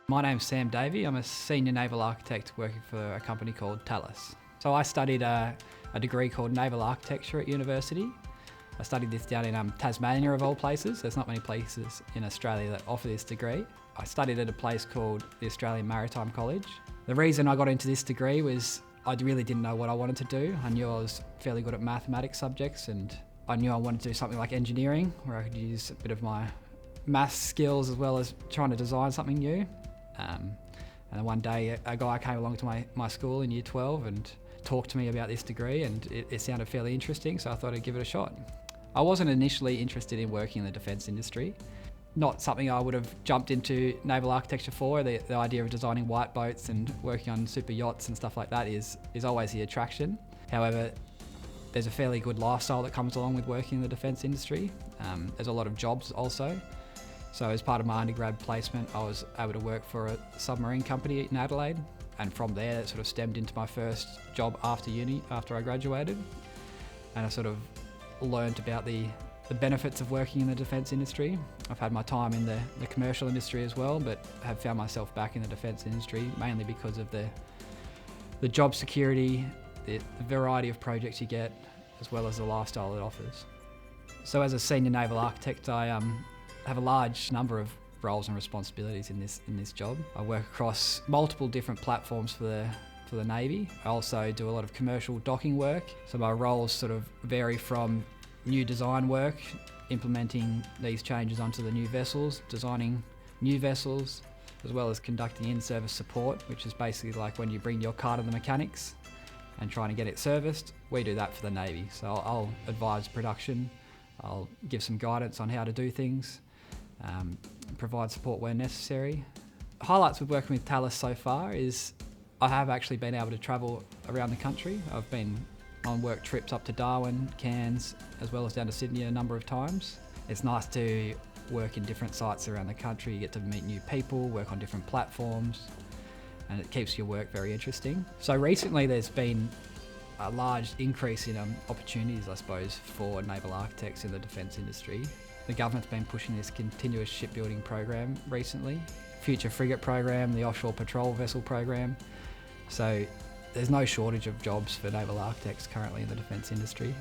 My name's Sam Davey. I'm a senior naval architect working for a company called THALES. So I studied a degree called Naval Architecture at university. I studied this down in Tasmania of all places. There's not many places in Australia that offer this degree. I studied at a place called the Australian Maritime College. The reason I got into this degree was I really didn't know what I wanted to do. I knew I was fairly good at mathematics subjects, and I knew I wanted to do something like engineering where I could use a bit of my maths skills as well as trying to design something new. And then one day a guy came along to my school in year 12 and talked to me about this degree, and it sounded fairly interesting, so I thought I'd give it a shot. I wasn't initially interested in working in the defence industry. Not something I would have jumped into naval architecture for. The idea of designing white boats and working on super yachts and stuff like that is always the attraction. However, there's a fairly good lifestyle that comes along with working in the defence industry. There's a lot of jobs also. So as part of my undergrad placement, I was able to work for a submarine company in Adelaide. And from there, it sort of stemmed into my first job after uni, after I graduated. And I sort of learned about the benefits of working in the defence industry. I've had my time in the commercial industry as well, but have found myself back in the defence industry, mainly because of the job security, the variety of projects you get, as well as the lifestyle it offers. So as a senior naval architect, I have a large number of roles and responsibilities in this job. I work across multiple different platforms for the Navy. I also do a lot of commercial docking work, so my roles sort of vary from new design work, implementing these changes onto the new vessels, designing new vessels, as well as conducting in-service support, which is basically like when you bring your car to the mechanics and trying to get it serviced. We do that for the Navy. So I'll advise production, I'll give some guidance on how to do things, provide support where necessary. Highlights with working with THALES so far is I have actually been able to travel around the country. I've been on work trips up to Darwin, Cairns, as well as down to Sydney a number of times. It's nice to work in different sites around the country. You get to meet new people, work on different platforms, and it keeps your work very interesting. So recently there's been a large increase in opportunities, I suppose, for naval architects in the defence industry. The government's been pushing this continuous shipbuilding program recently, Future Frigate program, the Offshore Patrol Vessel program. So there's no shortage of jobs for naval architects currently in the defence industry.